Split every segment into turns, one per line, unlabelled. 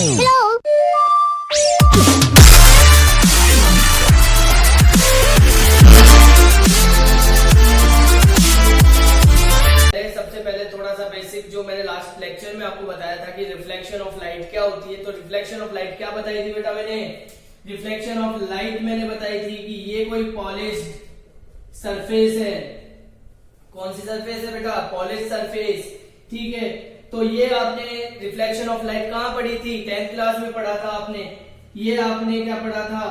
सबसे पहले थोड़ा सा बेसिक जो मैंने लास्ट लेक्चर में आपको बताया था कि रिफ्लेक्शन ऑफ लाइट क्या होती है। तो रिफ्लेक्शन ऑफ लाइट क्या बताई थी बेटा मैंने? रिफ्लेक्शन ऑफ लाइट मैंने बताई थी कि ये कोई पॉलिश्ड सरफेस है। कौन सी सरफेस है बेटा? Polished surface. ठीक है, तो ये आपने रिफ्लेक्शन ऑफ लाइट कहां पढ़ी थी? 10th क्लास में पढ़ा था आपने। ये आपने क्या पढ़ा था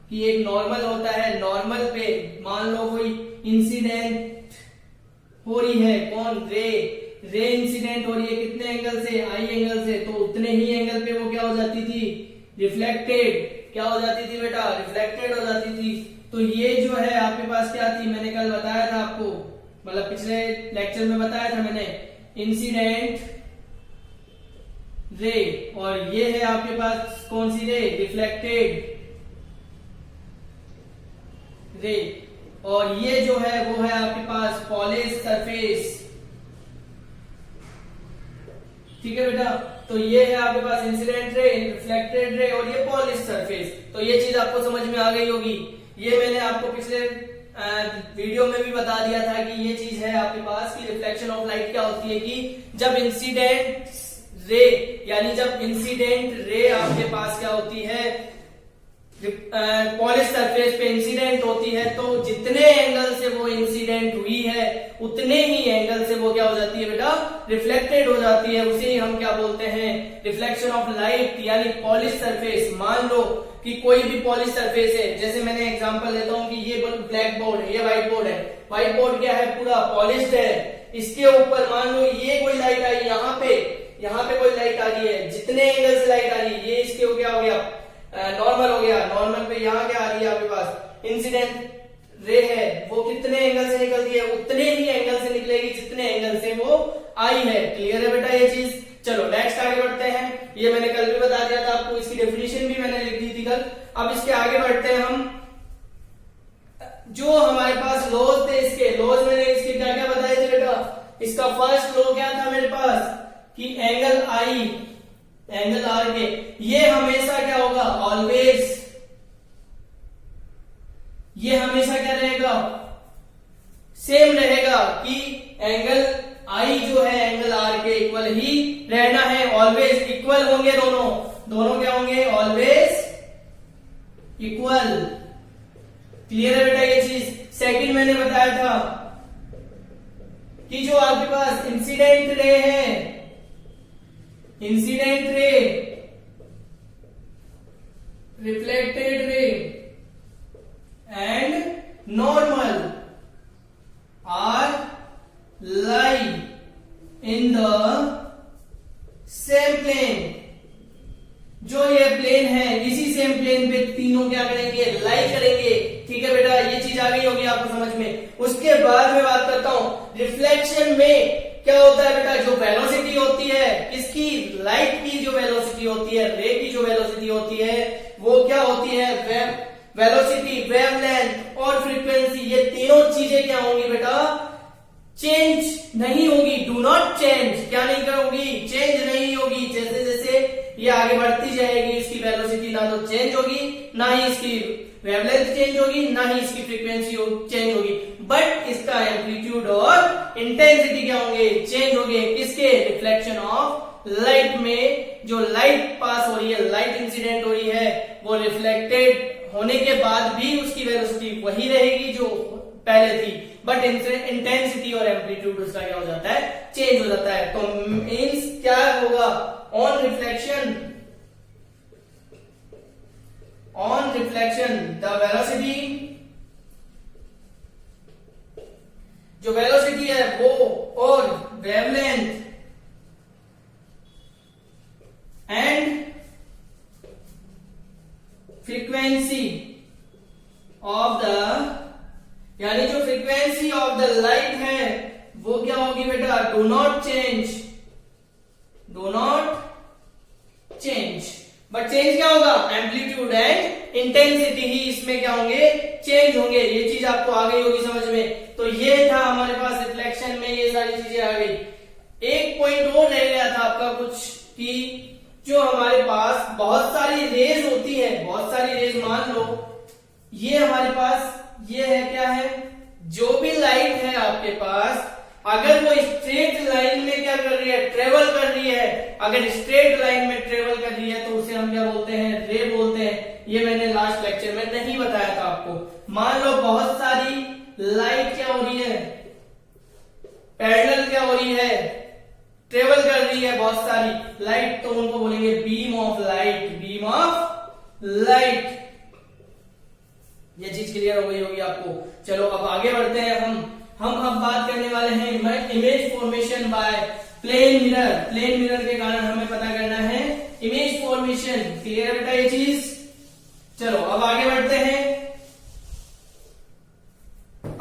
कि एक नॉर्मल होता है, नॉर्मल पे मान लो कोई इंसिडेंट हो रही है, कौन? रे इंसिडेंट हो रही है। कितने एंगल से? आई एंगल से। तो उतने ही एंगल पे वो क्या हो जाती थी? रिफ्लेक्टेड। क्या हो जाती थी बेटा? रिफ्लेक्टेड हो जाती थी। तो ये जो है आपके पास क्या थी? मैंने कल बताया था आपको, मतलब पिछले लेक्चर में बताया था मैंने, इंसिडेंट रे। और ये है आपके पास कौन सी रे? रिफ्लेक्टेड रे। और ये जो है वो है आपके पास पॉलिश्ड सरफेस। ठीक है बेटा, तो ये है आपके पास इंसिडेंट रे, रिफ्लेक्टेड रे और ये पॉलिश्ड सरफेस। तो ये चीज आपको समझ में आ गई होगी। ये मैंने आपको पिछले वीडियो में भी बता दिया था कि ये चीज है आपके पास कि रिफ्लेक्शन ऑफ लाइट क्या होती है कि जब इंसिडेंट रे यानी जब इंसिडेंट रे आपके पास क्या होती है? पॉलिश सरफेस पे इंसिडेंट होती है, तो जितने एंगल से वो इंसिडेंट हुई है उतने ही एंगल से वो क्या हो जाती है बेटा? रिफ्लेक्टेड हो जाती है। उसे ही हम क्या बोलते हैं? रिफ्लेक्शन ऑफ लाइट यानी पॉलिश सरफेस। मान लो कि कोई भी पॉलिश सरफेस है, जैसे मैंने एग्जांपल देता हूं कि ये ब्लैक बोर्ड है, ये व्हाइट बोर्ड है। व्हाइट बोर्ड क्या है? पूरा पॉलिश्ड है। इसके ऊपर मान लो ये कोई लाइट आई, यहाँ पे कोई लाइट आ रही है। जितने एंगल से लाइट आ रही है, ये इसके क्या हो गया? नॉर्मल हो गया। नॉर्मल पे यहाँ क्या आ रही है आपके पास? इंसिडेंट रे है। वो कितने एंगल से निकलती है? उतने ही एंगल से निकलेगी जितने एंगल से वो आई है। क्लियर है बेटा ये चीज? चलो नेक्स्ट आगे बढ़ते हैं। ये मैंने कल भी बता दिया था आपको, इसकी डेफिनेशन भी मैंने लिख दी थी कल। अब इसके आगे बढ़ते हैं हम। जो हमारे पास लॉज थे, इसके लॉज मैंने इसके क्या क्या बताए थे बेटा? इसका फर्स्ट लॉ क्या था मेरे पास कि एंगल आई, एंगल आर के, ये हमेशा क्या होगा? ऑलवेज। ये हमेशा क्या रहेगा? सेम रहेगा कि एंगल आई जो है एंगल आर के इक्वल ही रहना है। ऑलवेज इक्वल होंगे दोनों। दोनों क्या होंगे? Always equal. क्लियर है बेटा ये चीज? सेकंड मैंने बताया था कि जो आपके पास इंसिडेंट रे है, incident ray, reflected ray and normal are lie in the same plane. जो ये प्लेन है, इसी सेम प्लेन पे तीनों क्या करेंगे? लाई करेंगे। ठीक है बेटा, ये चीज आ गई होगी आपको समझ में। उसके बाद मैं बात करता हूं रिफ्लेक्शन में क्या होता है बेटा? जो वेलोसिटी होती है किसकी? लाइट की जो वेलोसिटी होती है, रे की जो वेलोसिटी होती है, वो क्या होती है? वेलोसिटी, वेवलेंथ और फ्रीक्वेंसी। ये तीनों चीजें क्या होंगी बेटा? चेंज नहीं होगी। Do not change. क्या नहीं करोगी? चेंज नहीं होगी। जैसे जैसे ये आगे बढ़ती जाएगी, इसकी वेलोसिटी ना तो चेंज होगी, ना ही इसकी वेवलेंथ चेंज होगी, ना ही इसकी फ्रीक्वेंसी चेंज होगी। बट इसका एम्पलीट्यूड और इंटेंसिटी क्या होंगे? चेंज होंगे। किसके? रिफ्लेक्शन ऑफ लाइट में। जो लाइट पास हो रही है, लाइट इंसिडेंट हो रही है, वो रिफ्लेक्टेड होने के बाद भी उसकी वेलोसिटी वही रहेगी जो पहले थी, बट इंटेंसिटी और एम्पलीट्यूड उसका क्या हो जाता है? चेंज हो जाता है। तो मीन्स क्या होगा? ऑन रिफ्लेक्शन, द वेलोसिटी, जो वेलोसिटी है वो और wavelength and frequency of the, यानी जो फ्रीक्वेंसी ऑफ द लाइट है वो क्या होगी बेटा? Do not change, do not change. But change क्या होगा? एम्पलीट्यूड एंड इंटेंसिटी ही इसमें क्या होंगे? चेंज होंगे। ये चीज आपको आ गई होगी समझ में। तो ये था हमारे पास रिफ्लेक्शन में, ये सारी चीजें आ गई। एक पॉइंट और रह गया था आपका कुछ कि जो हमारे पास बहुत सारी रेज होती है, बहुत सारी रेज, मान लो ये हमारे पास ये है, क्या है, जो भी लाइट है आपके पास, अगर वो स्ट्रेट लाइन में क्या कर रही है, ट्रेवल कर रही है, अगर स्ट्रेट लाइन में ट्रेवल कर रही है तो उसे हम क्या बोलते हैं, रे बोलते हैं। ये मैंने लास्ट लेक्चर में नहीं बताया था आपको। मान लो बहुत सारी लाइट क्या हो रही है, पैरेलल क्या हो रही है, ट्रेवल कर रही है बहुत सारी लाइट, तो उनको बोलेंगे beam of light, beam of light. ये चीज क्लियर हो गई होगी आपको। चलो अब आगे बढ़ते हैं। हम अब बात करने वाले हैं image formation by plane mirror. Plane mirror के कारण हमें पता करना है इमेज फॉर्मेशन। क्लियर है बेटा ये चीज? चलो अब आगे बढ़ते हैं।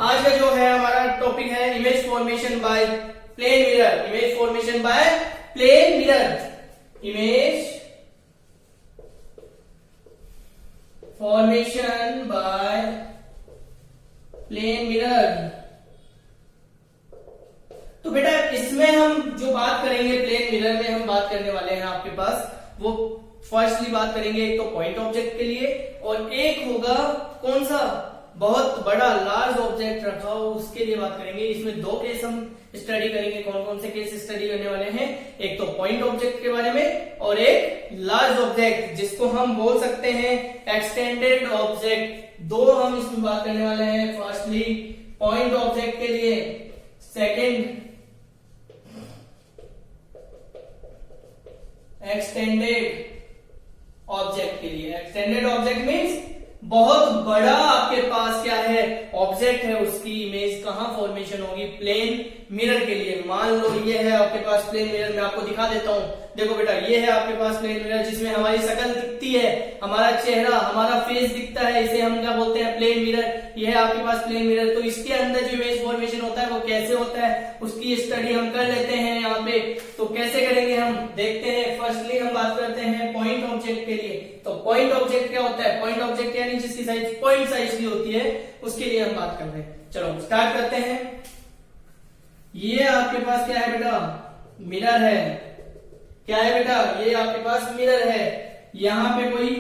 आज का जो है हमारा टॉपिक है image formation by plane mirror. Image formation by plane mirror, image formation by plane mirror. तो बेटा इसमें हम जो बात करेंगे प्लेन मिरर में, हम बात करने वाले हैं आपके पास, वो फर्स्टली बात करेंगे एक तो पॉइंट ऑब्जेक्ट के लिए, और एक होगा कौन सा, बहुत बड़ा लार्ज ऑब्जेक्ट रखा हो उसके लिए बात करेंगे। इसमें दो केस हम स्टडी करेंगे। कौन कौन से केस स्टडी करने वाले हैं? एक तो पॉइंट ऑब्जेक्ट के बारे में, और एक लार्ज ऑब्जेक्ट जिसको हम बोल सकते हैं एक्सटेंडेड ऑब्जेक्ट। दो हम इसमें बात करने वाले हैं। फर्स्टली पॉइंट ऑब्जेक्ट के लिए, सेकेंड एक्सटेंडेड ऑब्जेक्ट के लिए। एक्सटेंडेड ऑब्जेक्ट मीन्स बहुत बड़ा आपके पास क्या है, ऑब्जेक्ट है, उसकी इमेज कहां फॉर्मेशन होगी, प्लेन मिरर के लिए। मान लो ये है आपके पास प्लेन मिरर, मैं आपको दिखा देता हूं। देखो बेटा ये है आपके पास प्लेन मिरर जिसमें हमारी शक्ल दिखती है, हमारा चेहरा, हमारा फेस दिखता है, इसे हम क्या बोलते हैं, प्लेन मिरर। ये है आपके पास प्लेन मिरर। तो इसके अंदर जो इमेज फॉर्मेशन होता है वो कैसे होता है, उसकी स्टडी हम कर लेते हैं यहाँ पे। तो कैसे करेंगे हम देखते हैं। फर्स्टली हम बात करते हैं पॉइंट ऑब्जेक्ट के लिए। तो पॉइंट ऑब्जेक्ट क्या होता है? पॉइंट ऑब्जेक्ट यानी जिसकी साइज पॉइंट साइज की होती है, उसके लिए हम बात कर रहे हैं। चलो स्टार्ट करते हैं। ये आपके पास क्या है बेटा, मिरर है। क्या है बेटा? ये आपके पास मिरर है। यहां पे कोई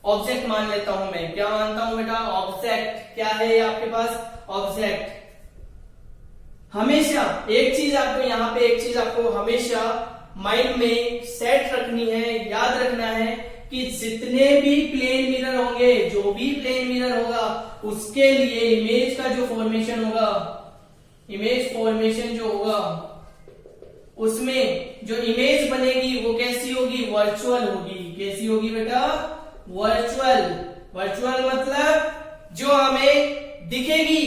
ऑब्जेक्ट मान लेता हूं मैं। क्या मानता हूं बेटा? ऑब्जेक्ट। क्या है ये आपके पास? ऑब्जेक्ट। हमेशा एक चीज आपको यहां पे, एक चीज आपको हमेशा माइंड में सेट रखनी है, याद रखना है कि जितने भी प्लेन मिरर होंगे, जो भी प्लेन मिरर होगा, उसके लिए इमेज का जो फॉर्मेशन होगा, इमेज फॉर्मेशन जो होगा, उसमें जो इमेज बनेगी वो कैसी होगी? वर्चुअल होगी। कैसी होगी बेटा? वर्चुअल। वर्चुअल मतलब जो हमें दिखेगी,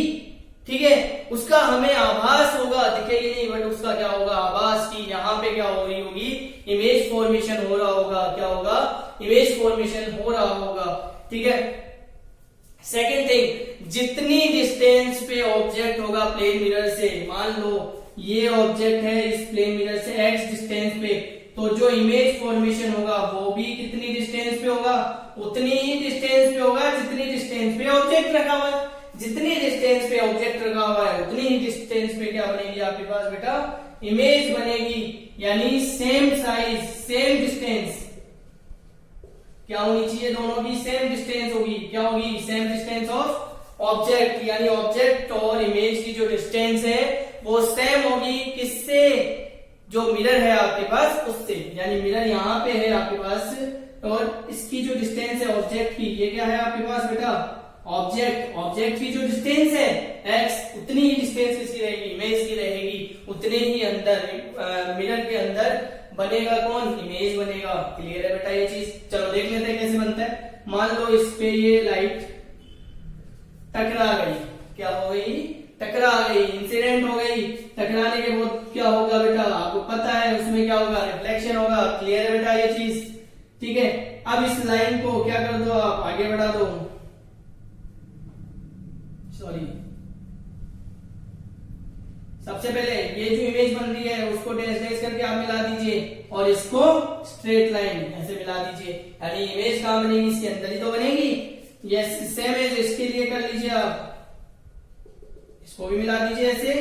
ठीक है, उसका हमें आभास होगा, दिखेगी नहीं बट उसका क्या होगा? आभास की यहाँ पे क्या हो रही होगी? इमेज फॉर्मेशन हो रहा होगा। क्या होगा? इमेज फॉर्मेशन हो रहा होगा। ठीक है। सेकेंड थिंग, जितनी डिस्टेंस पे ऑब्जेक्ट होगा प्लेन मिरर से, मान लो ये ऑब्जेक्ट है इस प्लेन मिरर से x डिस्टेंस पे, तो जो इमेज फॉर्मेशन होगा वो भी कितनी डिस्टेंस पे होगा? उतनी ही डिस्टेंस पे होगा जितनी डिस्टेंस पे ऑब्जेक्ट रखा हुआ है। जितनी डिस्टेंस पे ऑब्जेक्ट रखा हुआ है उतनी ही डिस्टेंस पे क्या बनेगी आपके पास बेटा? इमेज बनेगी। यानी सेम साइज, सेम डिस्टेंस क्या होनी चाहिए? दोनों की सेम डिस्टेंस होगी। क्या होगी? Same distance of object. यानी ऑब्जेक्ट और इमेज की जो डिस्टेंस है वो सेम होगी। किससे? जो मिरर है आपके पास उससे। यानी मिरर यहाँ पे है आपके पास, और इसकी जो डिस्टेंस है ऑब्जेक्ट की, ये क्या है आपके पास बेटा? ऑब्जेक्ट। ऑब्जेक्ट की जो डिस्टेंस है x, उतनी ही डिस्टेंस किसकी रहेगी? इमेज की रहेगी। उतने ही अंदर मिरर के अंदर बनेगा कौन? इमेज बनेगा। क्लियर है बेटा ये चीज? चलो देख लेते हैं कैसे बनता है। मान लो इस पे ये लाइट टकरा गई। क्या हो गई? टकरा गई, इंसिडेंट हो गई। टकराने के बाद क्या होगा बेटा? आपको पता है उसमें क्या होगा? रिफ्लेक्शन होगा। क्लियर है बेटा ये चीज? ठीक है। अब इस लाइन को क्या कर दो आप? आगे बढ़ा दो। सॉरी, सबसे पहले ये जो इमेज बन रही है उसको डैश डैश करके आप मिला दीजिए, और इसको स्ट्रेट लाइन ऐसे मिला दीजिए। यानी इमेज कहां बनेगी? इसके अंदर ही तो बनेगी। यस, सेम एज इसके लिए कर लीजिए आप, इसको भी मिला दीजिए ऐसे,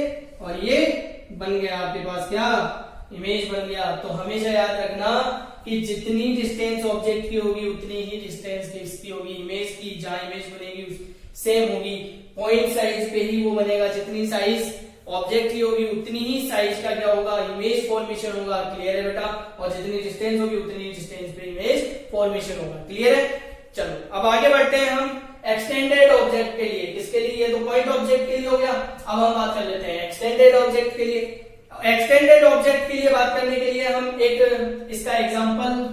और ये बन गया आपके पास क्या? इमेज बन गया। तो हमेशा याद रखना कि जितनी डिस्टेंस ऑब्जेक्ट की होगी उतनी ही डिस्टेंस किसकी होगी, इमेज की। जहां इमेज बनेगी सेम होगी, पॉइंट साइज पे ही वो बनेगा। जितनी साइज ऑब्जेक्ट की होगी उतनी ही साइज का क्या होगा, इमेज फॉर्मेशन होगा। क्लियर है बेटा? और जितनी डिस्टेंस होगी उतनी डिस्टेंस पे इमेज फॉर्मेशन होगा। क्लियर है? चलो अब आगे बढ़ते हैं हम एक्सटेंडेड ऑब्जेक्ट के लिए। किसके लिए? ये तो पॉइंट ऑब्जेक्ट के लिए हो गया। अब हम बात कर लेते हैं एक्सटेंडेड ऑब्जेक्ट के लिए। एक्सटेंडेड ऑब्जेक्ट के लिए बात करने के लिए हम एक इसका एग्जांपल,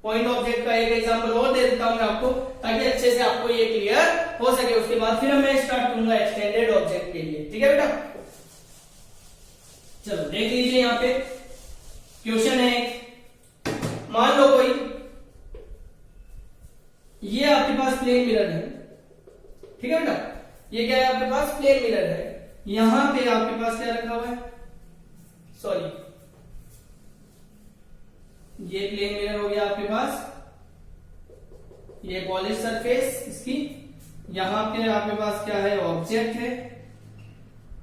पॉइंट ऑब्जेक्ट का एक एग्जांपल और दे देता हूं मैं आपको, ताकि अच्छे से आपको ये क्लियर हो सके। उसके बाद फिर मैं स्टार्ट करूंगा एक्सटेंडेड ऑब्जेक्ट के लिए। ठीक है बेटा? चलो देख लीजिए, यहाँ पे क्वेश्चन है, मान लो कोई ये आपके पास प्लेन मिरर है। ठीक है बेटा? ये क्या है आपके पास? प्लेन मिरर है। यहां पे आपके पास क्या रखा हुआ है, सॉरी ये प्लेन मिरर हो गया आपके पास, ये पॉलिश सरफेस इसकी। यहां पे आपके पास क्या है, ऑब्जेक्ट है।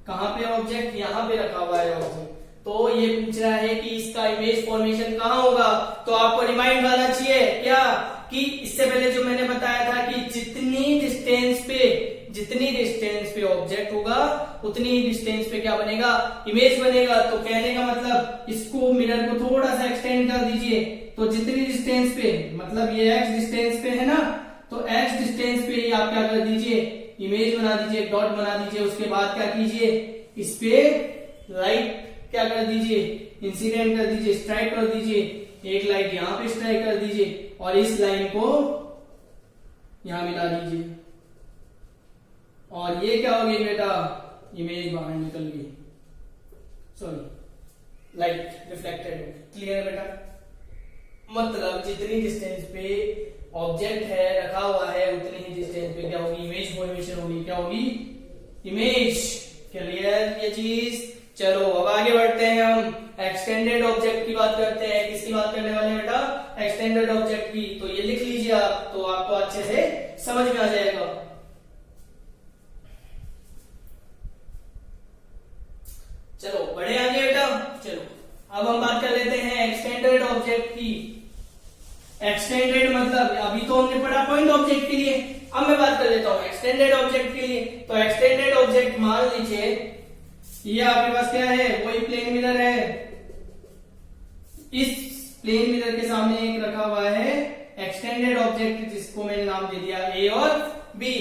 कहां पे ऑब्जेक्ट? यहां पे रखा हुआ है ऑब्जेक्ट। तो ये पूछ रहा है कि इसका इमेज फॉर्मेशन कहां होगा। तो आपको रिमाइंड करना चाहिए क्या, कि इससे पहले जो मैंने बताया था कि जितनी डिस्टेंस पे ऑब्जेक्ट होगा उतनी ही डिस्टेंस पे क्या बनेगा, इमेज बनेगा। तो कहने का मतलब इसको मिरर को थोड़ा सा एक्सटेंड कर दीजिए। तो जितनी डिस्टेंस पे, मतलब ये x डिस्टेंस पे है ना, तो x डिस्टेंस पे ही आप क्या कर दीजिए, इमेज बना दीजिए, डॉट बना दीजिए। उसके बाद क्या कीजिए, इस पे लाइट क्या कर दीजिए, इंसिडेंट कर दीजिए, स्ट्राइक कर दीजिए। एक लाइट यहां पे स्ट्राइक कर दीजिए और इस लाइन को यहां मिला दीजिए। और ये क्या हो गई बेटा, इमेज बाहर निकल गई, सॉरी लाइट रिफ्लेक्टेड। क्लियर है बेटा? मतलब जितनी डिस्टेंस पे ऑब्जेक्ट है रखा हुआ है उतनी ही डिस्टेंस पे क्या होगी, इमेज फॉर्मेशन होगी। क्या होगी, इमेज। क्लियर ये चीज? चलो अब आगे बढ़ते हैं, हम एक्सटेंडेड ऑब्जेक्ट की बात करते हैं। किसकी बात करने वाले हैं बेटा, एक्सटेंडेड ऑब्जेक्ट की। तो ये लिख लीजिए आप, तो आपको अच्छे से समझ में आ जाएगा। चलो बढ़े आगे बेटा। चलो अब हम बात कर लेते हैं एक्सटेंडेड ऑब्जेक्ट की। एक्सटेंडेड मतलब अभी तो हमने पढ़ा पॉइंट ऑब्जेक्ट के लिए, अब मैं बात कर लेता हूं एक्सटेंडेड ऑब्जेक्ट के लिए। तो एक्सटेंडेड ऑब्जेक्ट मान लीजिए ये आपके पास क्या है, वही प्लेन मिरर है। इस प्लेन मिरर के सामने एक रखा हुआ है एक्सटेंडेड ऑब्जेक्ट, जिसको मैंने नाम दे दिया ए और बी।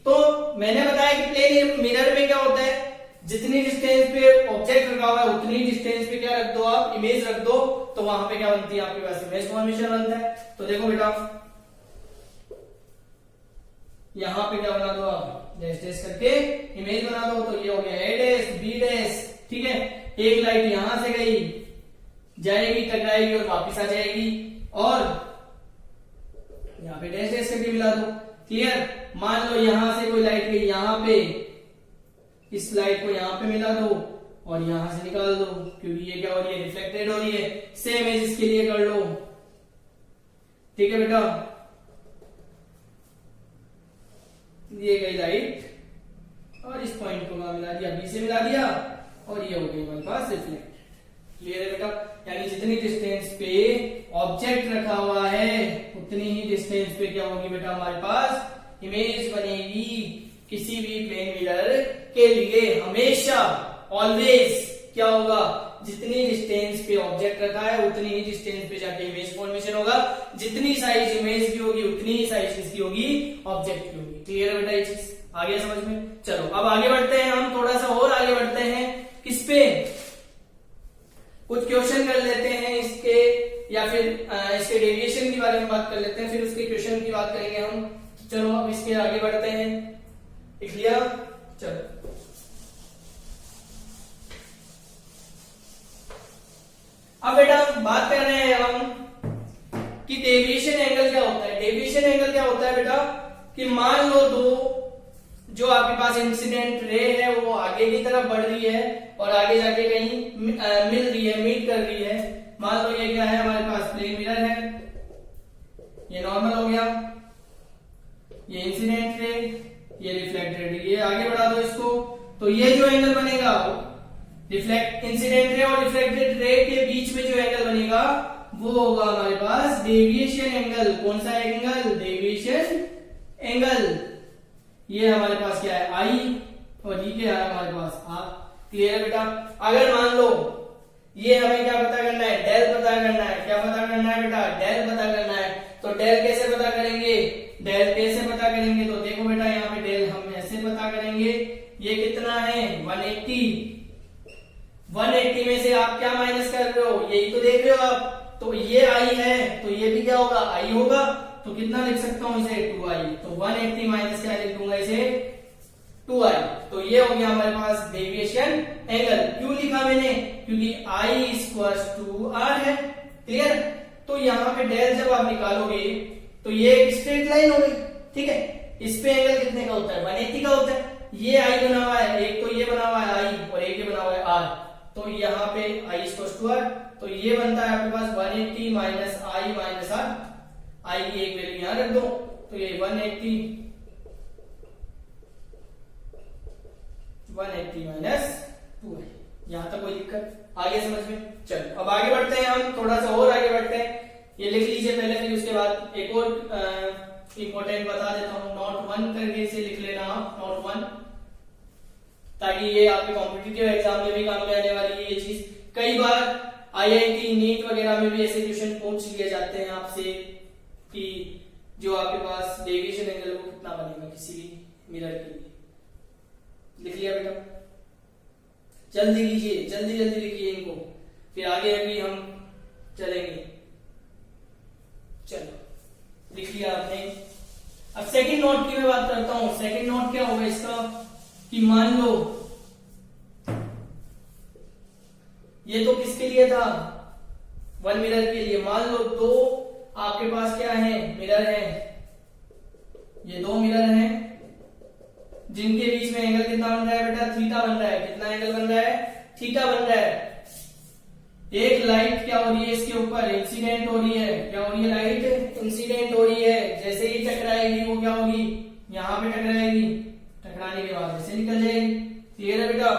तो मैंने बताया कि प्लेन मिरर में क्या होता है, जितनी डिस्टेंस पे ऑब्जेक्ट रखा हुआ है उतनी डिस्टेंस पे क्या रख दो आप, इमेज रख दो। तो वहां पे क्या बनती है आपके पास, इमेज फॉर्मेशन बनता है। तो देखो बेटा यहां पे क्या बना दो आप, डैश डैश करके इमेज बना दो। तो ये हो गया ए डैश बी डैश। ठीक है? एक लाइट यहां से गई, जाएगी, टकराएगी और वापस आ जाएगी, और यहां पे डैश डैश करके मिला दो। क्लियर? मान लो यहां से कोई लाइट गई यहां पे, इस लाइट को यहां पे मिला दो और यहां से निकाल दो, क्योंकि ये क्या हो रही है, रिफ्लेक्टेड हो रही है। सेम एज इसके लिए कर लो। ठीक है बेटा? ये गई लाइट और इस पॉइंट को मिला दिया, बी से मिला दिया, और ये हो गई हमारे पास रिफ्लेक्ट। क्लियर है बेटा? यानी जितनी डिस्टेंस पे ऑब्जेक्ट रखा हुआ है उतनी ही डिस्टेंस पे क्या होगी बेटा, हमारे पास इमेज बनेगी। किसी भी प्लेन मिरर के लिए हमेशा ऑलवेज क्या होगा, जितनी डिस्टेंस पे ऑब्जेक्ट रखा है उतनी ही डिस्टेंस पे जाके इमेज फॉर्मेशन होगा। जितनी साइज इमेज की होगी उतनी ही साइज किसकी होगी, ऑब्जेक्ट की होगी। क्लियर है बेटा ये चीज? आगे समझ में? चलो अब आगे बढ़ते हैं, हम थोड़ा सा और आगे बढ़ते हैं। किस पे, कुछ क्वेश्चन कर लेते हैं इसके, या फिर इसके डेविएशन के बारे में बात कर लेते हैं, फिर उसके क्वेश्चन की बात करेंगे हम। चलो अब इसके आगे बढ़ते हैं। लिख लिया? चलो अब बेटा बात कर रहे हैं हम कि डेविएशन एंगल क्या होता है। डेविएशन एंगल क्या होता है बेटा, कि मान लो दो जो आपके पास इंसिडेंट रे है वो आगे की तरफ बढ़ रही है और आगे जाके कहीं मिल रही है, मीट कर रही है। मान लो ये क्या है, हमारे पास प्लेन मिरर है, ये नॉर्मल हो गया, ये इंसिडेंट रे, ये रिफ्लेक्टेड, ये आगे बढ़ा दो इसको। तो ये जो एंगल बनेगा रिफ्लेक्ट इंसिडेंट रे और रिफ्लेक्टेड रे के बीच में जो एंगल बनेगा वो होगा हमारे पास डेविएशन एंगल। कौन सा एंगल? Deviation angle. ये हमारे पास क्या है? आई, और ये क्या है हमारे पास? आर। क्लियर है बेटा? अगर मान लो ये हमें क्या पता करना है? डेल पता करना है। क्या पता करना है बेटा? डेल पता करना है। तो डेल कैसे पता करेंगे? डेल कैसे पता करेंगे? तो देखो बेटा, यहाँ पे डेल हम ऐसे पता करेंगे। ये कितना है? 180। 180 में से आप क्या माइनस कर रहे हो? यही तो देख रहे हो आप। तो ये आई है, तो ये भी क्या होगा? आई होगा। तो कितना लिख सकता हूं इसे? 2i। तो 180 माइनस क्या लिख दूंगा इसे? 2i। तो ये हो गया हमारे पास डेविएशन एंगल। क्यों लिखा मैंने? क्योंकि i = r है। क्लियर? तो यहाँ पे डेल जब आप निकालोगे तो ये एक स्ट्रेट लाइन हो गई। ठीक है, इस पे एंगल कितने का होता है? 180 का होता है। ये i बना हुआ है, एक तो ये बना हुआ है i और एक ये बना हुआ है r। तो यहाँ पे i = r, तो ये बनता है आपके पास 180 - i - r। i की एक वैल्यू यहां रख दो, तो ये 180 - 2i। यहां तक कोई दिक्कत? आगे समझ में? चलो अब आगे बढ़ते हैं, हम थोड़ा सा और आगे बढ़ते हैं। ये लिख लीजिए पहले, फिर उसके बाद एक और इंपॉर्टेंट बता देता हूं। नोट 1 करके इसे लिख लेना आप, नोट 1, ताकि ये आपके कॉम्पिटिटिव एग्जाम में भी काम में आने वाली है ये चीज। कई बार IIT नीट वगैरह में भी ऐसे क्वेश्चन पूछ लिए जाते हैं आपसे कि जो आपके पास डेविएशन एंगल वो कितना बनेगा किसी भी मिरर के लिए। लिख लिया बेटा? जल्दी लीजिए, जल्दी जल्दी लिखिए इनको, फिर आगे अभी हम चलेंगे। चलो लिख लिया आपने। अब सेकंड नोट की मैं बात करता हूं। सेकंड नोट क्या होगा इसका? कि मान लो ये तो किसके लिए था? वन मिरर के लिए। मान लो दो आपके पास क्या है? मिरर है। ये दो मिरर हैं जिनके बीच में एंगल कितना बन रहा है बेटा? थीटा बन रहा है। कितना एंगल बन रहा है? थीटा बन रहा है। एक लाइट क्या हो रही है इसके ऊपर? इंसिडेंट हो रही है। क्या हो रही है? लाइट इंसिडेंट हो रही है। जैसे ही टकराएगी वो क्या होगी? यहां पे टकराएगी। टकराने के बाद ऐसे निकल जाएगी। क्लियर है बेटा?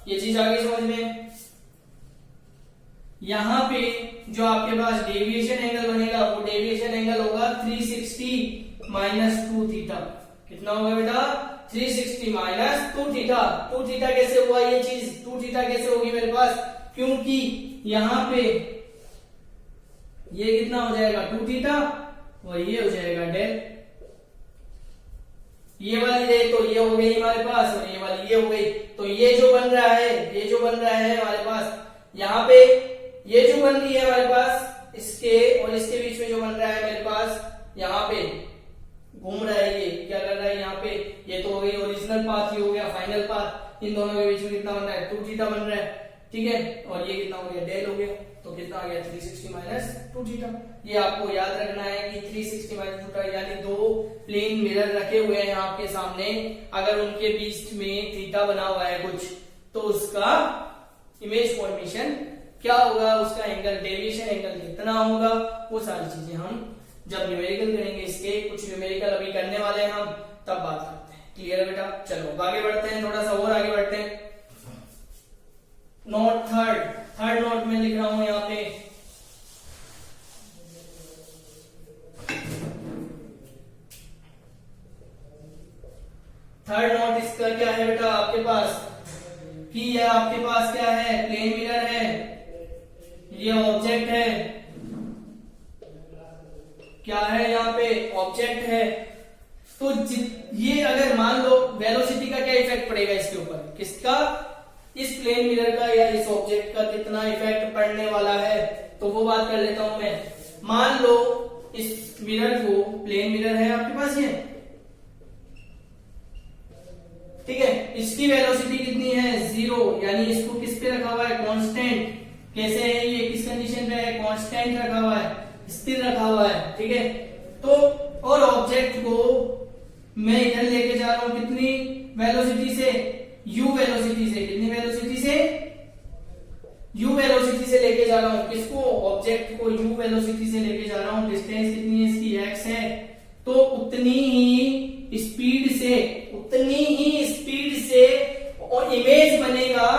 ये चीज आगे समझ में। यहां पे जो आपके पास डेविएशन एंगल बनेगा वो डेविएशन एंगल होगा 360 - 2 थीटा। कितना होगा बेटा? 360 - 2 थीटा। 2 थीटा कैसे हुआ ये चीज? 2 थीटा कैसे होगी मेरे पास? क्योंकि यहां पे ये कितना हो जाएगा? 2 थीटा, और ये हो जाएगा डेल। ये वाली रे तो ये हो गई हमारे पास, और ये वाली ये हो गई। तो ये जो बन रहा है, ये जो बन रहा है हमारे पास, यहाँ पे ये जो बन रही है हमारे पास, इसके और इसके बीच में जो बन रहा है मेरे पास, यहाँ पे घूम रहा है। ये क्या कर रहा है यहाँ पे? ये तो हो गई ओरिजिनल पाथ, ये हो गया फाइनल पाथ। इन दोनों के बीच में कितना बन रहा है? 2 थीटा बन रहा है। ठीक है, और ये कितना हो गया? डेल हो गया। तो कितना आ गया? 360 - 2 थीटा। ये आपको याद रखना है कि 360 - 2 थीटा, यानी दो प्लेन मिरर रखे हुए हैं आपके सामने। अगर उनके बीच में थीटा बना हुआ है कुछ, तो उसका इमेज फॉर्मेशन क्या होगा? उसका एंगल, डेविएशन एंगल कितना होगा? वो सारी चीजें हम जब न्यूमेरिकल करेंगे, इसके कुछ न्यूमेरिकल अभी करने वाले हैं हम, तब बात करते हैं। क्लियर है बेटा? चलो आगे बढ़ते हैं, थोड़ा सा और आगे बढ़ते हैं। नोट थर्ड नोट में लिख रहा हूं यहाँ पे। थर्ड नोट इसका क्या है बेटा आपके पास? कि यह आपके पास क्या है? प्लेन मिरर है, ये ऑब्जेक्ट है। क्या है यहाँ पे? ऑब्जेक्ट है। तो ये अगर मान लो वेलोसिटी का क्या इफेक्ट पड़ेगा इसके ऊपर? किसका? इस प्लेन मिरर का या इस ऑब्जेक्ट का कितना इफेक्ट पड़ने वाला है? तो वो बात कर लेता हूं मैं। मान लो इस मिरर को, प्लेन मिरर है आपके पास ये, ठीक है, इसकी वेलोसिटी कितनी है? 0, यानी इसको किस पे रखा हुआ है? कांस्टेंट। कैसे है ये? किस कंडीशन पे है? कांस्टेंट रखा हुआ है, स्थिर रखा हुआ है। ठीक है, तो और ऑब्जेक्ट को मैं इधर लेके जा रहा हूं कितनी वेलोसिटी से? u वेलोसिटी से। कितनी वेलोसिटी से? u वेलोसिटी से लेके जा रहा हूं। किसको? ऑब्जेक्ट को u वेलोसिटी से लेके जा रहा हूं। डिस्टेंस कितनी है इसकी? x है। तो उतनी ही स्पीड से और इमेज बनेगा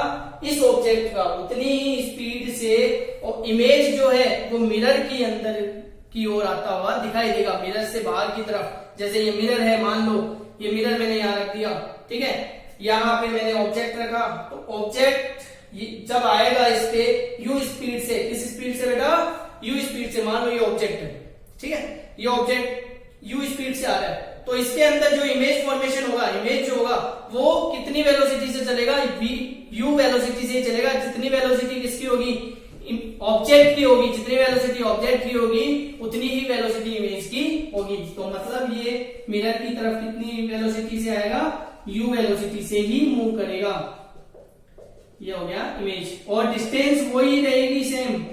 इस ऑब्जेक्ट का, उतनी ही स्पीड से, और इमेज जो है वो मिरर की अंदर की ओर आता हुआ दिखाई देगा, मिरर से बाहर की तरफ। जैसे ये मिरर है, मान लो ये मिरर मैंने यहाँ रख दिया, ठीक है, यहाँ पे मैंने ऑब्जेक्ट रखा, तो ऑब्जेक्ट जब आएगा इस पे यू स्पीड से, किस स्पीड से बेटा, यू स्पीड से, मान लो ये ऑब्जेक्ट है, ठीक है, ये ऑब्जेक्ट यू स्पीड से आ रहा है, तो इसके अंदर जो इमेज फॉर्मेशन होगा, इमेज जो होगा वो कितनी वेलोसिटी से चलेगा, यू वेलोसिटी से ही चलेगा। जितनी वेलोसिटी किसकी होगी, ऑब्जेक्ट की होगी, जितनी वेलोसिटी ऑब्जेक्ट की होगी उतनी ही वेलोसिटी इमेज की होगी। तो मतलब ये मिरर की तरफ कितनी वेलोसिटी से आएगा, यू वेलोसिटी से ही मूव करेगा। ये हो गया इमेज, और डिस्टेंस वही रहेगी सेम,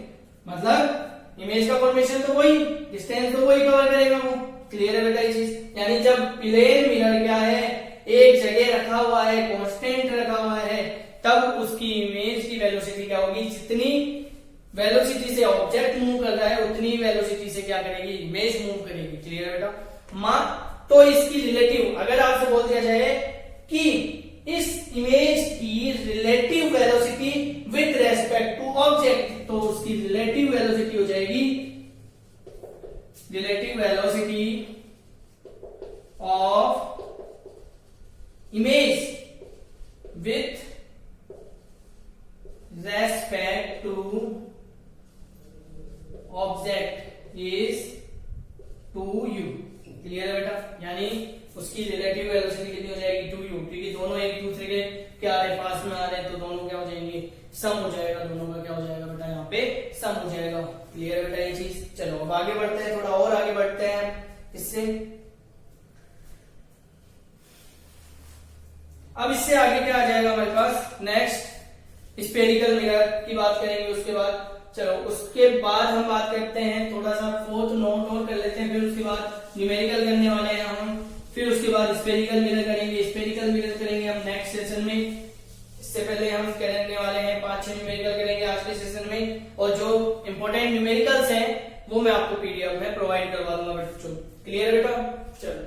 मतलब इमेज का फॉर्मेशन तो वही, डिस्टेंस तो वही कवर करेगा वो। क्लियर है बेटा ये चीज? यानी जब प्लेन मिरर क्या है, एक जगह रखा हुआ है, कांस्टेंट रखा हुआ है, तब उसकी इमेज की वेलोसिटी क्या होगी, जितनी वेलोसिटी से ऑब्जेक्ट मूव कर रहा है उतनी वेलोसिटी से क्या करेगी, इमेज मूव करेगी। क्लियर है बेटा? तो इसकी रिलेटिव, अगर आपसे बोल दिया जाए कि इस इमेज की relative velocity with respect to object, तो उसकी रिलेटिव वेलोसिटी हो जाएगी, relative velocity of image with respect to object is 2u। Clear है बेटा? यानी उसकी रिलेटिव वेलोसिटी कितनी हो जाएगी, 2u, क्योंकि दोनों एक दूसरे के क्या आ रहे, पास में आ रहे, तो दोनों क्या हो जाएंगे, सम हो जाएगा, दोनों का क्या हो जाएगा बेटा, यहाँ पे सम हो जाएगा। क्लियर है बेटा ये चीज? चलो अब आगे बढ़ते हैं, थोड़ा और आगे बढ़ते हैं इससे। अब इससे आगे क्या आ जाएगा हमारे पास, नेक्स्ट स्फेरिकल मिरर की बात करेंगे उसके बाद। चलो उसके बाद हम बात करते हैं, थोड़ा सा फोर्थ नोट और कर लेते हैं, फिर उसके बाद न्यूमेरिकल करने वाले हैं हम, फिर उसके बाद स्फेरिकल मिरर करेंगे। स्फेरिकल मिरर करेंगे हम नेक्स्ट सेशन में। इससे पहले हम करने वाले हैं 5-6 न्यूमेरिकल करेंगे आज के सेशन में, और जो इंपॉर्टेंट न्यूमेरिकल्स हैं वो मैं आपको पीडीएफ में प्रोवाइड करवा दूंगा बच्चों। क्लियर है बेटा? चलो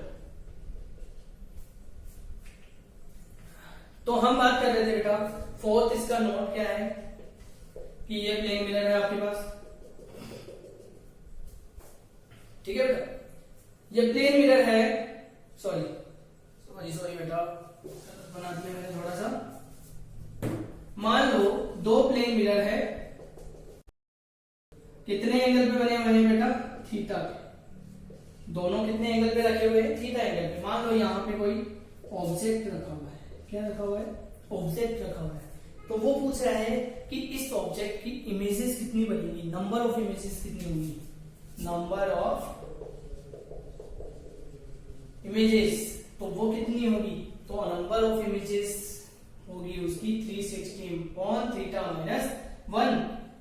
तो हम बात कर रहे थे बेटा, फोर्थ इसका नोट क्या है कि ये प्लेन मिरर है आपके पास, ठीक है बेटा? ये प्लेन मिरर है, सॉरी बेटा, बना दिया मैंने थोड़ा सा। मान लो दो प्लेन मिरर है, कितने एंगल पे बने हुए हैं बेटा, थीटा पे। दोनों कितने एंगल पे रखे हुए हैं, थीटा एंगल पे। मान लो यहाँ पे कोई ऑब्जेक्ट रखा हुआ है, क्या रखा हुआ है, ऑब्जेक्ट रखा हुआ है, तो वो पूछ रहा है कि इस ऑब्जेक्ट की इमेजेस कितनी बनेगी, नंबर ऑफ इमेजेस कितनी होंगी, नंबर ऑफ इमेजेस, तो वो कितनी होगी, तो नंबर ऑफ इमेजेस होगी उसकी 360/θ-1,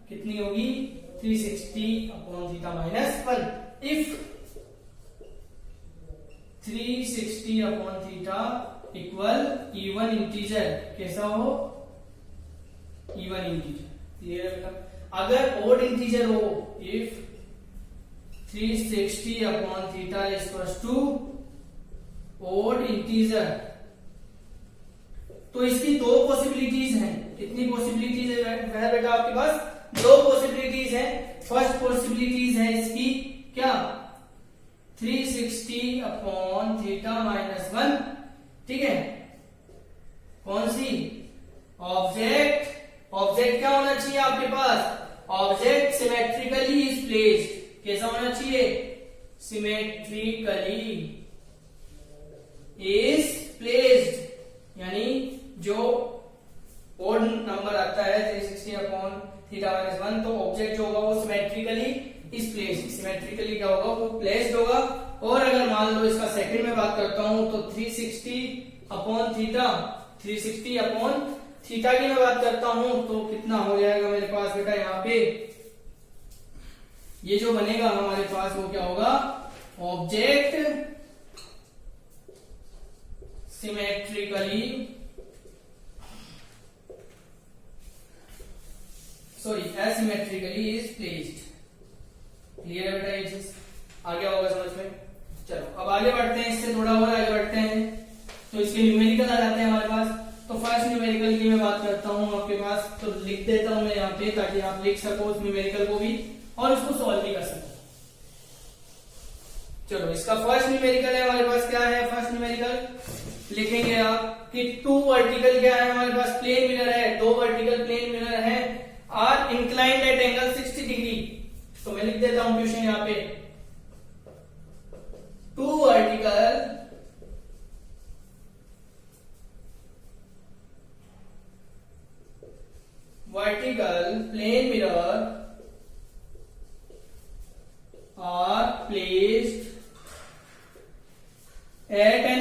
कितनी होगी, 360/θ-1। इफ 360/θ इक्वल इवन इंटीजर, कैसा हो, इवन इंटीजर। क्लियर है? अगर ओड इंटीजर हो, if 360/θ equals to odd integer, तो इसकी दो पॉसिबिलिटीज हैं। कितनी पॉसिबिलिटीज है बेटा आपके पास, दो पॉसिबिलिटीज है। फर्स्ट पॉसिबिलिटीज है इसकी क्या, 360/θ-1, ठीक है, कौन सी, ऑब्जेक्ट क्या होना चाहिए आपके पास, ऑब्जेक्ट सिमेट्रिकली इज प्लेस्ड, कैसा होना चाहिए, सिमेट्रिकली इज प्लेस्ड, यानी जो ओड नंबर आता है 360/θ-1, तो ऑब्जेक्ट जो होगा वो सिमेट्रिकली इज प्लेस्ड, सिमेट्रिकली क्या होगा, वो प्लेस्ड होगा। और अगर मान लो इसका सेकंड में बात करता हूं, तो 360/θ की मैं बात करता हूं, तो कितना हो जाएगा मेरे पास बेटा, यहाँ पे ये जो बनेगा हमारे पास वो क्या होगा, object symmetrically asymmetrically is placed. Clear है बेटा ये चीज, आगे होगा समझ में? चलो अब आगे बढ़ते हैं, इससे थोड़ा और आगे बढ़ते हैं, तो इसके न्यूमेरिकल आ जाते हैं हमारे पास। तो फर्स्ट न्यूमेरिकल की मैं बात करता हूं आपके पास, तो लिख देता हूं मैं यहाँ पे ताकि आप लिख सको उस न्यूमेरिकल को भी। और उसको सॉल्व भी कर सकते हैं। चलो इसका फर्स्ट न्यूमेरिकल है हमारे पास, क्या है फर्स्ट न्यूमेरिकल लिखेंगे आप कि 2 वर्टिकल क्या है हमारे पास, प्लेन मिरर है, 2 वर्टिकल प्लेन मिरर है, are inclined at angle 60 degree. तो मैं लिख देता हूं क्वेश्चन यहां पे 2 vertical plane mirror are placed at an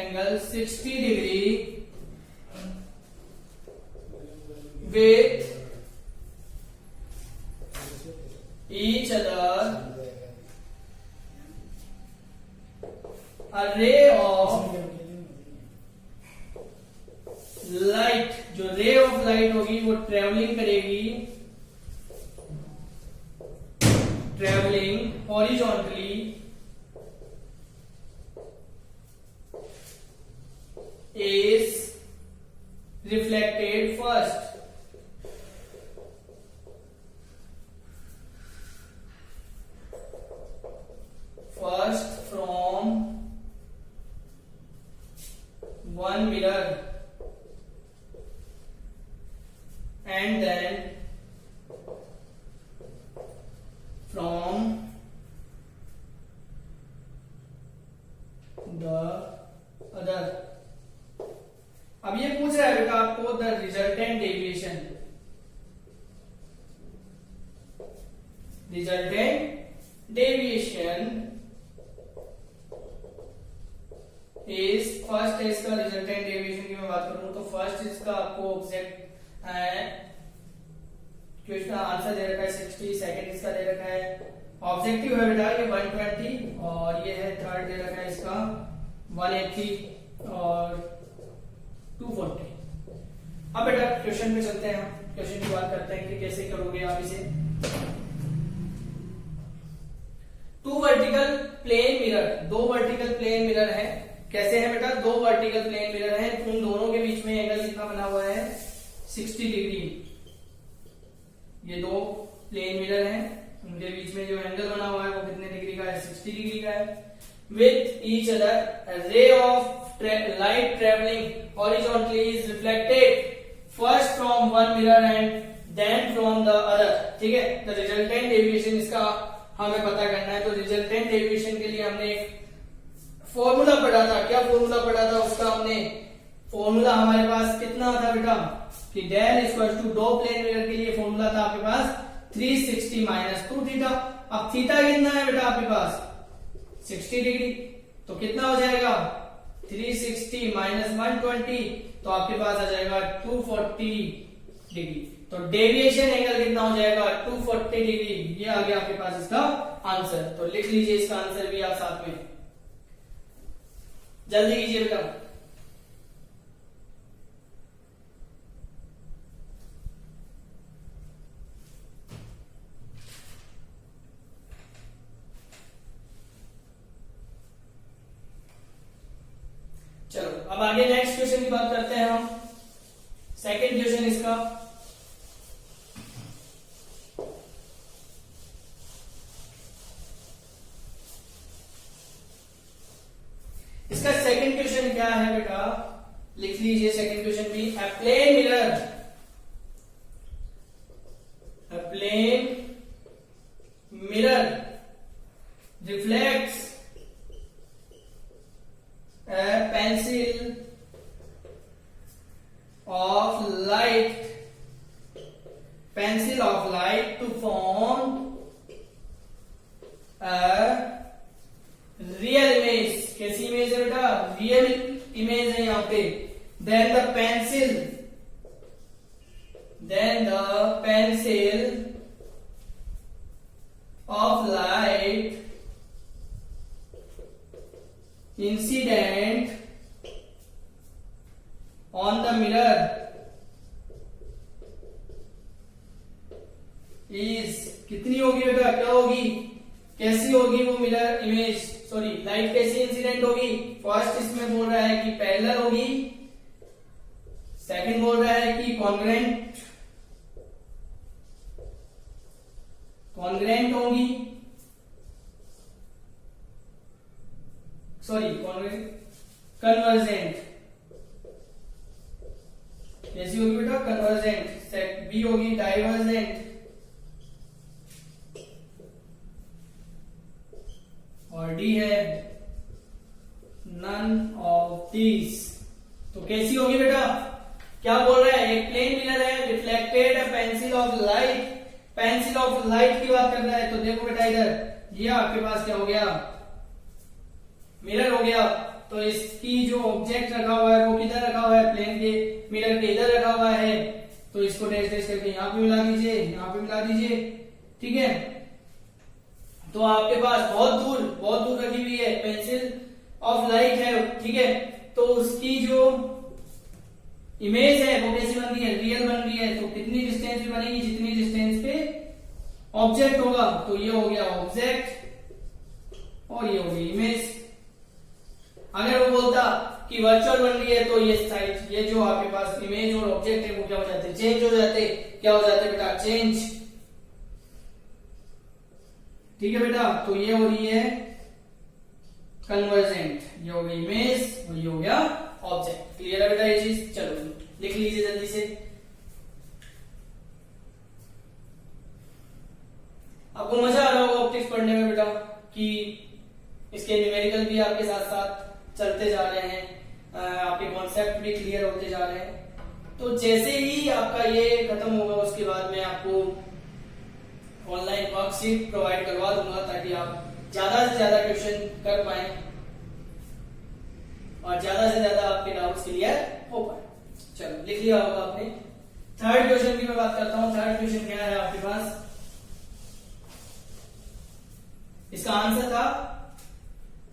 angle 60 degree with each other. A ray of light, जो रे ऑफ लाइट होगी वो ट्रेवलिंग करेगी, travelling horizontally is reflected first. From one mirror and then from the other. अब ये पूछ रहा है बेटा आपको the resultant deviation, is first है इसका रिजल्टेंट डेविएशन की मैं बात करूं तो फर्स्ट इसका आपको ऑब्जेक्ट क्वेश्चन आंसर दे रखा है 60, सेकंड इसका दे रखा है ऑब्जेक्टिव है बेटा ये 120 और ये है थर्ड दे रखा है इसका 180 और 240। अब बेटा क्वेश्चन पे चलते हैं, हम क्वेश्चन की बात करते हैं कि कैसे करोगे आप इसे। 2 vertical plane mirror, 2 vertical plane mirror है, कैसे है बेटा 2 वर्टिकल प्लेन मिरर है, उन दोनों के बीच में एंगल कितना बना हुआ है 60 डिग्री। ये 2 प्लेन मिरर हैं, उनके बीच में जो एंगल बना हुआ है वो कितने डिग्री का है 60 डिग्री का है। With each other ray of light traveling horizontally is reflected first from one mirror and then from the other। ठीक है, तो रिजल्टेंट डेविएशन इसका हमें पता करना है। तो रिजल्टेंट डेविएशन के लिए हमने एक फॉर्मूला पढ़ा था, क्या फॉर्मूला पढ़ा था उसका, हमने फॉर्मूला हमारे पास कितना था बेटा कि डेल इक्वल टू 2 प्लेन मिरर के लिए फॉर्मूला था आपके पास 360 माइनस 2 थीटा। अब थीटा कितना है बेटा आपके पास 60 डिग्री, तो कितना हो जाएगा 360 माइनस 120, तो आपके पास आ जाएगा 240 डिग्री। तो डेविएशन एंगल कितना हो जाएगा 240 डिग्री। ये आ गया आपके पास इसका आंसर। तो लिख लीजिए इसका आंसर भी आप साथ में, जल्दी कीजिए बेटा। चलो अब आगे नेक्स्ट क्वेश्चन की बात करते हैं हम। सेकंड क्वेश्चन इसका, सेकंड क्वेश्चन क्या है बेटा, लिख लीजिए सेकंड क्वेश्चन भी। A plane mirror, a plane mirror reflects a pencil of light to form a real image। कैसी इमेज है बेटा, रियल इमेज है यहाँ पे। then the pencil of light incident on the mirror is कितनी होगी बेटा, क्या होगी, कैसी होगी वो मिरर इमेज, सॉरी लाइट कैसी इंसिडेंट होगी। फर्स्ट इसमें बोल रहा है कि पैरेलल होगी सेकंड बोल रहा है कि कॉन्ग्रेंट होंगी, सॉरी कन्वर्जेंट, कैसी होगी बेटा? कन्वर्जेंट। बी होगी डाइवर्जेंट, और डी है नन ऑफ दीज। तो कैसी होगी बेटा? क्या बोल रहा है? एक प्लेन मिरर है, reflected pencil of light, pencil of light की बात कर रहा है। तो देखो बेटा इधर ये आपके पास क्या हो गया? मिरर हो गया। तो इसकी जो ऑब्जेक्ट रखा हुआ है वो किधर रखा हुआ है? प्लेन के मिरर के इधर रखा हुआ है। तो इसको डैश डैश करके यहाँ पे मिला दीजिए, यहाँ पे मिला दीजिए, ठीक है। तो आपके पास बहुत दूर रखी हुई है पेंसिल ऑफ लाइट है, ठीक है। तो उसकी जो इमेज है वो कैसी बन रही है? रियल बन रही है। तो कितनी डिस्टेंस पे बनेगी? जितनी डिस्टेंस पे ऑब्जेक्ट होगा। तो ये हो गया ऑब्जेक्ट और ये हो गई इमेज। अगर वो बोलता कि वर्चुअल बन रही है तो ये साइड, ये जो आपके पास इमेज और ऑब्जेक्ट है वो क्या हो जाते? चेंज हो जाते। क्या हो जाते बेटा? चेंज, ठीक है बेटा। तो ये हो रही है कन्वर्जेंट, ये हो गई इमेज और ये हो गया ऑब्जेक्ट। क्लियर है बेटा ये चीज? चलो लिख लीजिए जल्दी से। आपको मजा आ रहा होगा ऑप्टिक्स पढ़ने में बेटा, कि इसके न्यूमेरिकल भी आपके साथ साथ चलते जा रहे हैं, आपके कॉन्सेप्ट भी क्लियर होते जा रहे हैं। तो जैसे ही आपका ये खत्म होगा उसके बाद मैं आपको ऑनलाइन वर्कशीट प्रोवाइड करवा दूंगा, ताकि आप ज्यादा से ज्यादा क्वेश्चन कर पाए और ज्यादा से ज्यादा आपके डाउट्स क्लियर हो पाए। चलो लिख लिया होगा आपने। थर्ड क्वेश्चन की मैं बात करता हूं। थर्ड क्वेश्चन क्या है आपके पास? इसका आंसर था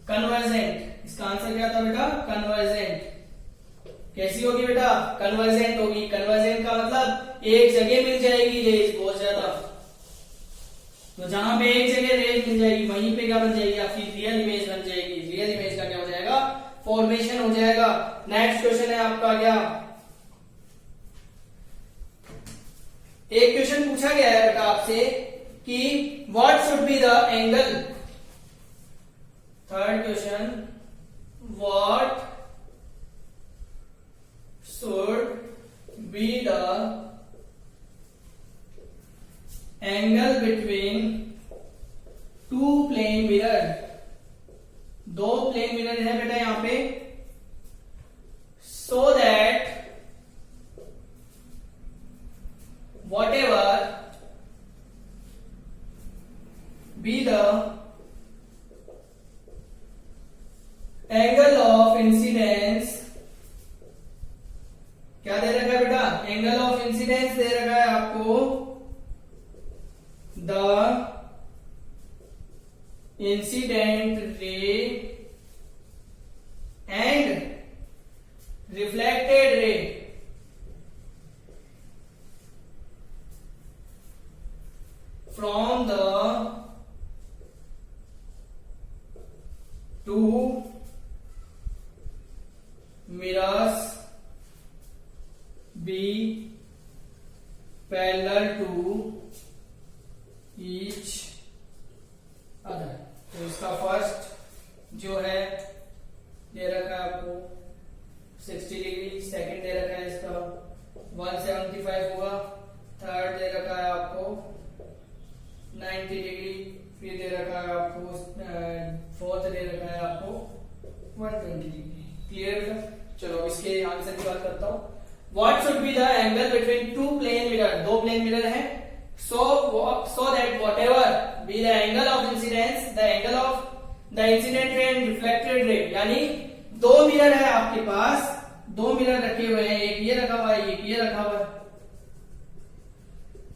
कन्वर्जेंट। इसका आंसर क्या था बेटा? कन्वर्जेंट। कैसी होगी बेटा? कन्वर्जेंट होगी। कन्वर्जेंट का मतलब एक जगह मिल जाएगी रेज बहुत ज्यादा। तो जहां पे एक जगह रेज मिल जाएगी वहीं पे क्या बन जाएगी? आपकी रियल इमेज बन जाएगी। रियल इमेज का क्या हो जाएगा? फॉर्मेशन हो जाएगा। नेक्स्ट क्वेश्चन है आपका क्या? एक क्वेश्चन पूछा गया है बेटा आपसे कि what should be the angle. Third question, what should be the angle between two plane mirror. दो प्लेन मिरर है बेटा यहां पे, so that whatever be the angle of incidence। क्या दे रखा है बेटा? एंगल ऑफ इंसिडेंस दे रखा है आपको। The incident ray and reflected ray from the two mirrors be parallel to each other। तो इसका फर्स्ट जो है दे रखा है आपको 60 डिग्री, सेकंड दे रखा है इसका 175 होगा, थर्ड दे रखा है आपको 90 डिग्री, फिर दे रखा है आपको फोर्थ दे रखा है आपको 120 डिग्री। क्लियर बेटा? चलो इसके आंसर की बात करता हूं। What should be the angle between two plane mirror. दो प्लेन मिरर है, so that whatever be the angle of incidence, the angle of the incident ray and reflected ray। यानी दो मिरर है आपके पास, दो मिरर रखे हुए हैं, एक ये रखा हुआ है, एक ये रखा हुआ है।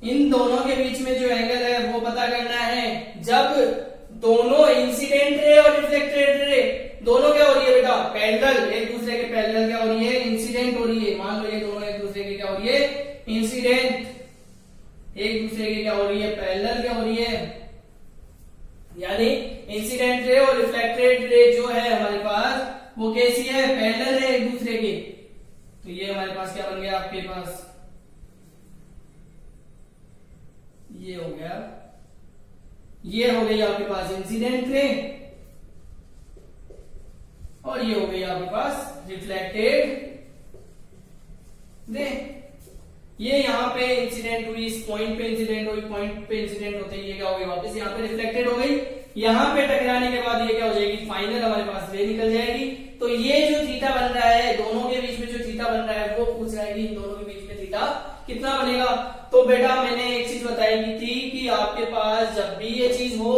इन दोनों के बीच में जो एंगल है वो पता करना है जब दोनों इंसिडेंट रे और रिफ्लेक्टेड रे दोनों क्या हो रही है बेटा? पैरेलल, एक दूसरे के पैरेलल क्या हो रही है? इंसिडेंट हो रही है। मान लो ये दोनों एक दूसरे के क्या हो रही है? इंसिडेंट। एक दूसरे के क्या हो रही है? पैरेलल क्या हो रही है? यानी इंसिडेंट रे और रिफ्लेक्टेड रे जो है हमारे पास वो कैसी है? पैरेलल है एक दूसरे के। तो ये हमारे पास क्या बन गया आपके पास, ये हो गया, ये हो गई आपके पास इंसिडेंट रे और ये हो गई आपके पास रिफ्लेक्टेड रे। ये यहाँ पे इंसिडेंट हुई, इस पॉइंट पे इंसिडेंट हुई, पॉइंट पे इंसिडेंट होते ही ये क्या हो गई वापस यहाँ पे रिफ्लेक्टेड हो गई। यहाँ पे टकराने के बाद ये क्या हो जाएगी, फाइनल हमारे पास रे निकल जाएगी। तो ये जो थीटा बन रहा है दोनों के बीच में, जो थीटा बन रहा है वो पूछ रहा है कि इन दोनों के बीच में थीटा कितना बनेगा। तो बेटा मैंने एक चीज बताई की थी कि आपके पास जब भी ये चीज हो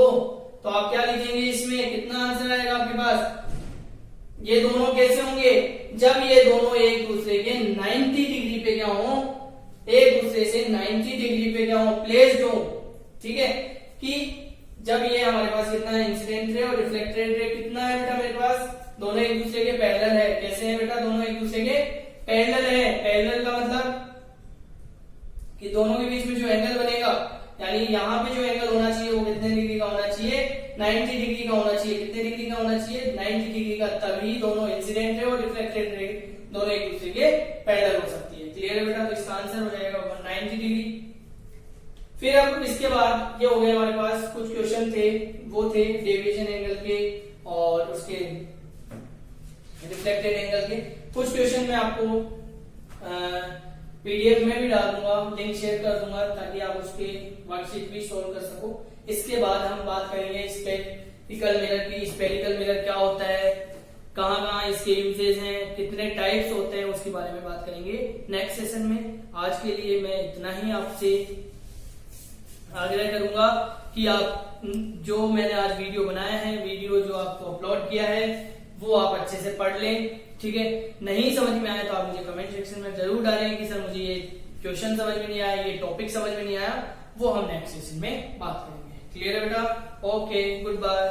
तो आप क्या लिखेंगे, इसमें कितना आंसर आएगा आपके पास। ये दोनों कैसे होंगे, जब ये दोनों एक दूसरे के 90 डिग्री पे क्या हो, एक दूसरे से 90 डिग्री पे क्या हो, प्लेस्ड हो। ठीक है, कि जब ये हमारे पास कितना है, इंसिडेंट रे और रिफ्लेक्टेड रे कितना है बेटा मेरे पास, दोनों एक दूसरे के पैरेलल है। कैसे है बेटा, दोनों एक दूसरे के पैरेलल है। पैरेलल का मतलब कि दोनों के बीच में जो एंगल बनेगा, यानी यहाँ पे जो एंगल होना चाहिए वो कितने डिग्री का होना चाहिए, 90 डिग्री का होना चाहिए। कितने डिग्री का होना चाहिए, 90 डिग्री का। तभी दोनों इंसिडेंट रे और रिफ्लेक्टेड रे दोनों एक दूसरे के पैरेलल हो सकती है। क्लियर है बेटा, तो इसका आंसर हो जाएगा 190 डिग्री। फिर अब इसके बाद ये हो गए हमारे पास कुछ क्वेश्चन थे, वो थे डेविएशन एंगल के और उसके रिफ्लेक्टेड एंगल के। कुछ क्वेश्चन मैं आपको पीडीएफ में भी डाल दूंगा, लिंक शेयर कर दूंगा ताकि आप उसके वर्कशीट भी सोल्व कर सको। इसके बाद हम बात करेंगे स्पेरिकल मिरर की। स्पेरिकल मिरर क्या होता है, कहाँ कहाँ इसके यूजेस हैं, कितने टाइप्स होते हैं, उसके बारे में बात करेंगे नेक्स्ट सेशन में। आज के लिए मैं इतना ही आपसे आग्रह करूंगा कि आप जो मैंने आज वीडियो बनाया है, वीडियो जो आपको अपलोड किया है वो आप अच्छे से पढ़ लें। ठीक है, नहीं समझ में आया तो आप मुझे कमेंट सेक्शन में जरूर डालें कि सर मुझे ये क्वेश्चन समझ में नहीं आया, ये टॉपिक समझ में नहीं आया, वो हम नेक्स्ट सेशन में बात करेंगे। क्लियर है बेटा, ओके, गुड बाय।